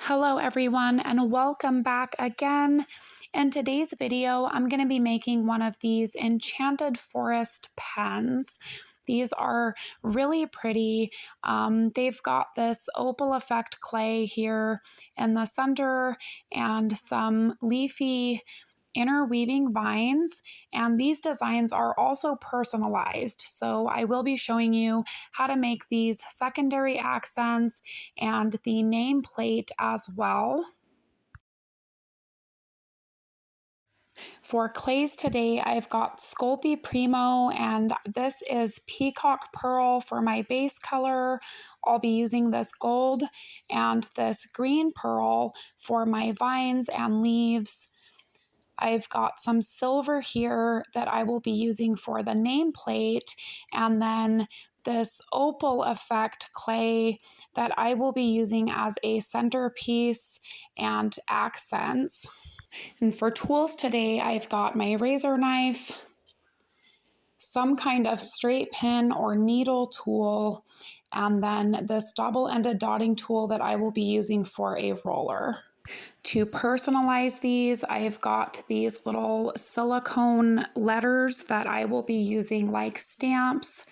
Hello everyone and welcome back again. In today's video, I'm going to be making one of these Enchanted Forest pens. These are really pretty. They've got this opal effect clay here in the center and some leafy interweaving vines, and these designs are also personalized. So I will be showing you how to make these secondary accents and the nameplate as well. For clays today, I've got Sculpey Primo, and this is Peacock Pearl for my base color. I'll be using this gold and this green pearl for my vines and leaves. I've got some silver here that I will be using for the nameplate, and then this opal effect clay that I will be using as a centerpiece and accents. And for tools today, I've got my razor knife, some kind of straight pin or needle tool, and then this double-ended dotting tool that I will be using for a roller. To personalize these, I've got these little silicone letters that I will be using like stamps.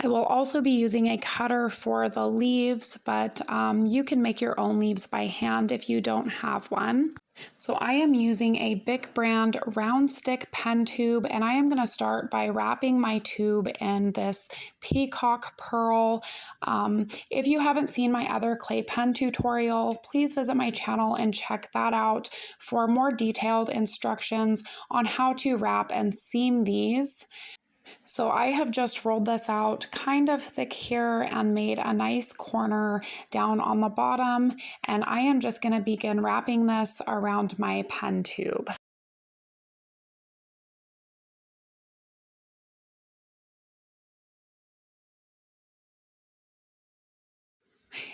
I will also be using a cutter for the leaves, but you can make your own leaves by hand if you don't have one. So I am using a Bic brand round stick pen tube, and I am going to start by wrapping my tube in this peacock pearl. If you haven't seen my other clay pen tutorial, please visit my channel and check that out for more detailed instructions on how to wrap and seam these. So I have just rolled this out kind of thick here and made a nice corner down on the bottom, and I am just going to begin wrapping this around my pen tube.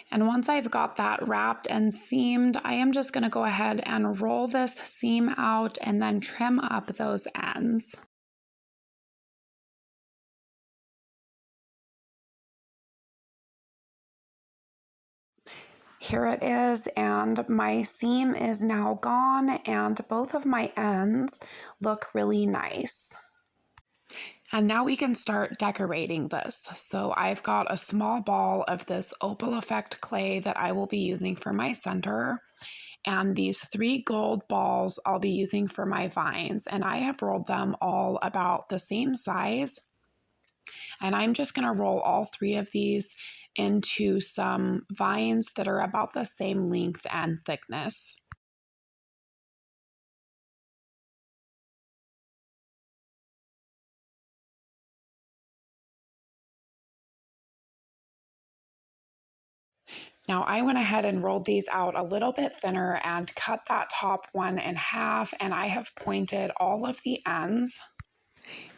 And once I've got that wrapped and seamed, I am just going to go ahead and roll this seam out and then trim up those ends. Here it is, and my seam is now gone, and both of my ends look really nice. And now we can start decorating this. So I've got a small ball of this opal effect clay that I will be using for my center, and these 3 gold balls I'll be using for my vines, and I have rolled them all about the same size. And I'm just going to roll all 3 of these into some vines that are about the same length and thickness. Now I went ahead and rolled these out a little bit thinner and cut that top one in half, and I have pointed all of the ends.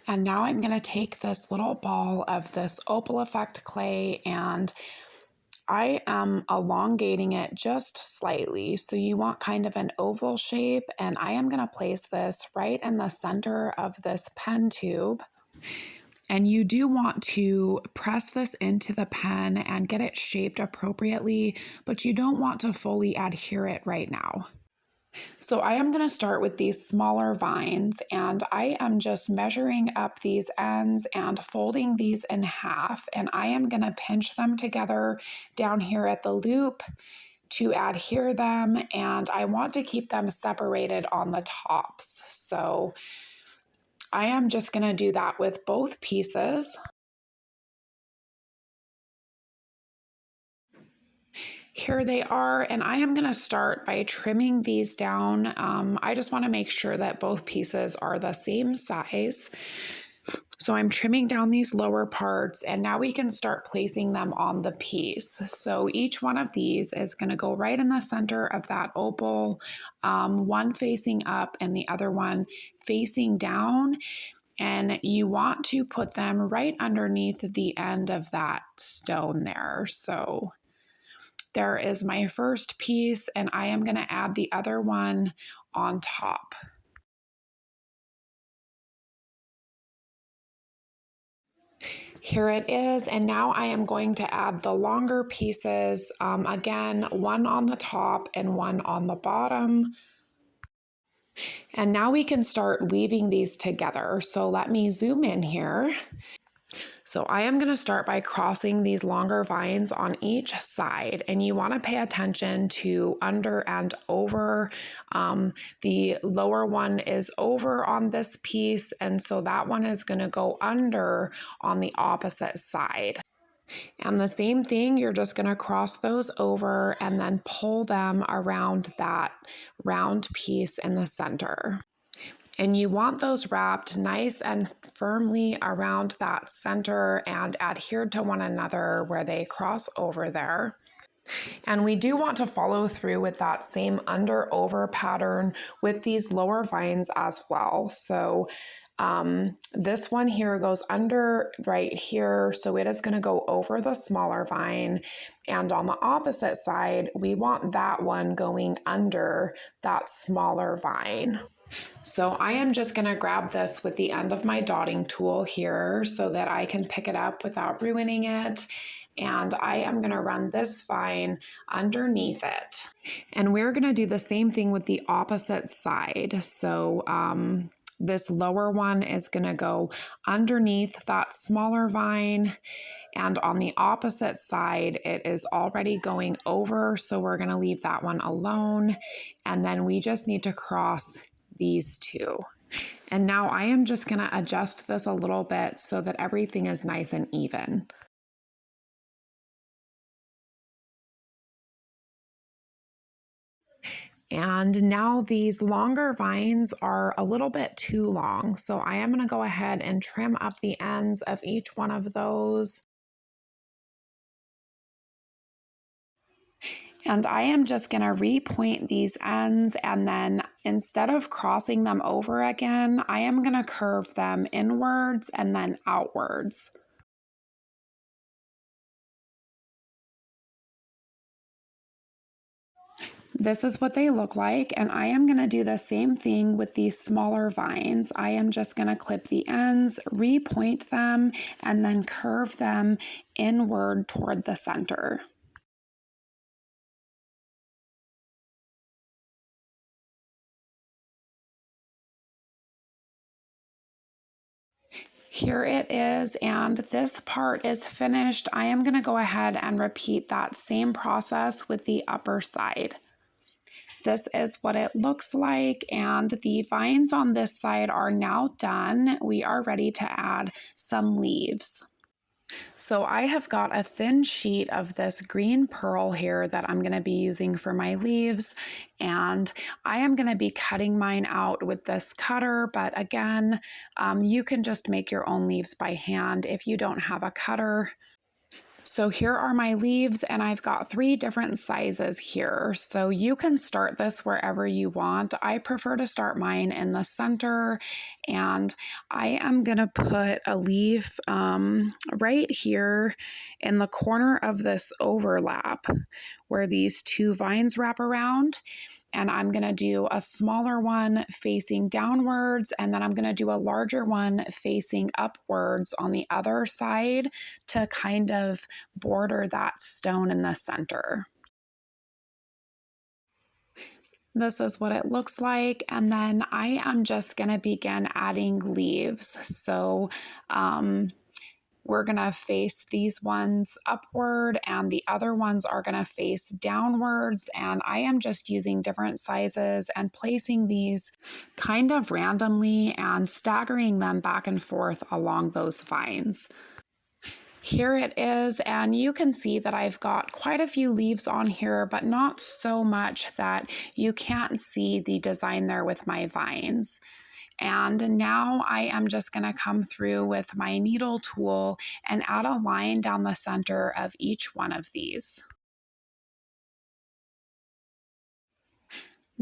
And now I'm going to take this little ball of this opal effect clay, and I am elongating it just slightly. So you want kind of an oval shape, and I am going to place this right in the center of this pen tube. And you do want to press this into the pen and get it shaped appropriately, but you don't want to fully adhere it right now. So I am going to start with these smaller vines, and I am just measuring up these ends and folding these in half, and I am going to pinch them together down here at the loop to adhere them, and I want to keep them separated on the tops. So I am just going to do that with both pieces. Here they are, and I am going to start by trimming these down. I just want to make sure that both pieces are the same size. So I'm trimming down these lower parts, and now we can start placing them on the piece. So each one of these is going to go right in the center of that opal, one facing up and the other one facing down. And you want to put them right underneath the end of that stone there. So there is my first piece, and I am going to add the other one on top. Here it is, and now I am going to add the longer pieces, again, one on the top and one on the bottom. And now we can start weaving these together. So let me zoom in here. So I am going to start by crossing these longer vines on each side, and you want to pay attention to under and over. The lower one is over on this piece, and so that one is going to go under on the opposite side. And the same thing, you're just going to cross those over and then pull them around that round piece in the center. And you want those wrapped nice and firmly around that center and adhered to one another where they cross over there. And we do want to follow through with that same under over pattern with these lower vines as well. So this one here goes under right here, so it is going to go over the smaller vine, and on the opposite side we want that one going under that smaller vine. So I am just going to grab this with the end of my dotting tool here so that I can pick it up without ruining it. And I am going to run this vine underneath it. And we're going to do the same thing with the opposite side. So this lower one is going to go underneath that smaller vine. And on the opposite side, it is already going over. So we're going to leave that one alone. And then we just need to cross these two. And now I am just going to adjust this a little bit so that everything is nice and even. And now these longer vines are a little bit too long, so I am going to go ahead and trim up the ends of each one of those. And I am just going to repoint these ends, and then instead of crossing them over again, I am going to curve them inwards and then outwards. This is what they look like, and I am going to do the same thing with these smaller vines. I am just going to clip the ends, repoint them, and then curve them inward toward the center. Here it is, and this part is finished. I am going to go ahead and repeat that same process with the upper side. This is what it looks like, and the vines on this side are now done. We are ready to add some leaves. So I have got a thin sheet of this green pearl here that I'm going to be using for my leaves, and I am going to be cutting mine out with this cutter, but again, you can just make your own leaves by hand if you don't have a cutter. So here are my leaves, and I've got 3 different sizes here. So you can start this wherever you want. I prefer to start mine in the center, and I am gonna put a leaf right here in the corner of this overlap where these 2 vines wrap around. And I'm going to do a smaller one facing downwards, and then I'm going to do a larger one facing upwards on the other side to kind of border that stone in the center. This is what it looks like, and then I am just going to begin adding leaves. So we're going to face these ones upward, and the other ones are going to face downwards. And I am just using different sizes and placing these kind of randomly and staggering them back and forth along those vines. Here it is, and you can see that I've got quite a few leaves on here, but not so much that you can't see the design there with my vines. And now I am just going to come through with my needle tool and add a line down the center of each one of these.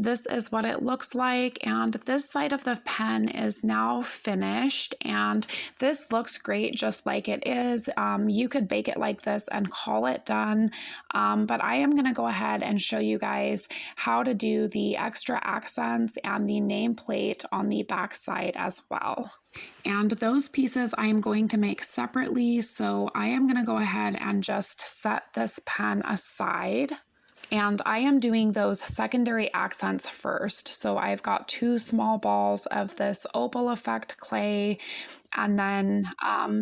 This is what it looks like, and this side of the pen is now finished, and this looks great just like it is. You could bake it like this and call it done, but I am going to go ahead and show you guys how to do the extra accents and the nameplate on the back side as well. And those pieces I am going to make separately, so I am going to go ahead and just set this pen aside. And I am doing those secondary accents first. So I've got 2 small balls of this opal effect clay, and then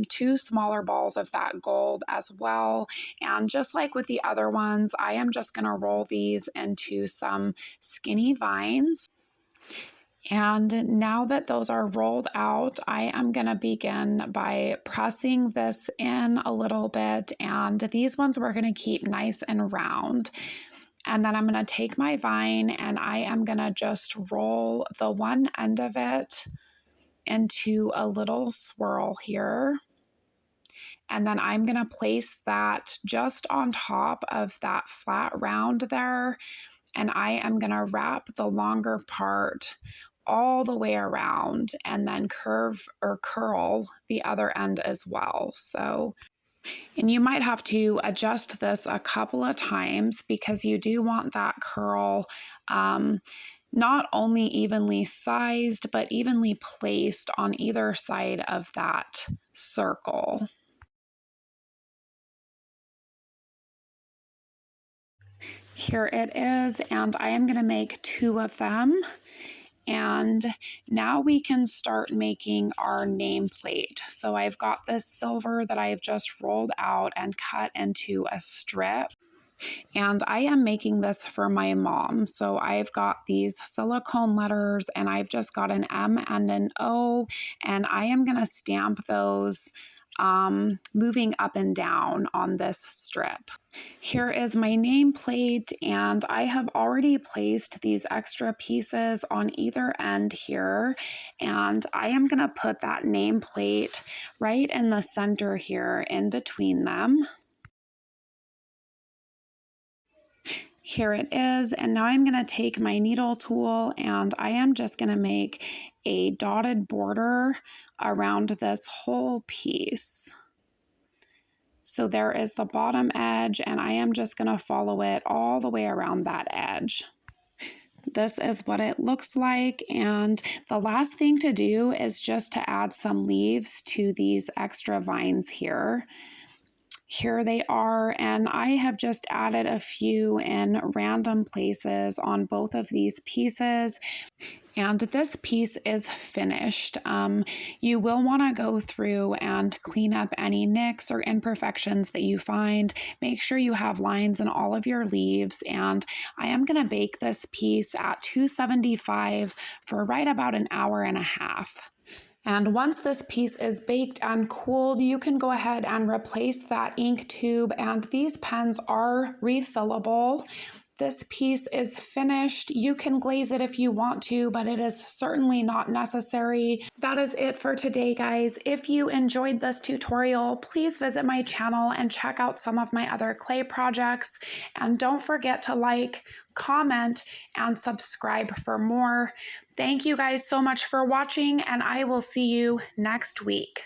2 smaller balls of that gold as well. And just like with the other ones, I am just going to roll these into some skinny vines. And now that those are rolled out, I am going to begin by pressing this in a little bit. And these ones we're going to keep nice and round. And then I'm going to take my vine and I am going to just roll the one end of it into a little swirl here. And then I'm going to place that just on top of that flat round there. And I am going to wrap the longer part all the way around and then curve or curl the other end as well. And you might have to adjust this a couple of times because you do want that curl not only evenly sized, but evenly placed on either side of that circle. Here it is, and I am going to make 2 of them. And now we can start making our nameplate. So I've got this silver that I've just rolled out and cut into a strip. And I am making this for my mom. So I've got these silicone letters and I've just got an M and an O, and I am going to stamp those moving up and down on this strip. Here is my nameplate, and I have already placed these extra pieces on either end here, and I am going to put that nameplate right in the center here in between them. Here it is, and now I'm going to take my needle tool and I am just going to make a dotted border around this whole piece. So there is the bottom edge, and I am just going to follow it all the way around that edge. This is what it looks like, and the last thing to do is just to add some leaves to these extra vines here. Here they are, and I have just added a few in random places on both of these pieces. And this piece is finished. You will want to go through and clean up any nicks or imperfections that you find. Make sure you have lines in all of your leaves. And I am going to bake this piece at 275 for right about an hour and a half. And once this piece is baked and cooled, you can go ahead and replace that ink tube, and these pens are refillable. This piece is finished. You can glaze it if you want to, but it is certainly not necessary. That is it for today, guys. If you enjoyed this tutorial, please visit my channel and check out some of my other clay projects. And don't forget to like, comment, and subscribe for more. Thank you guys so much for watching, and I will see you next week.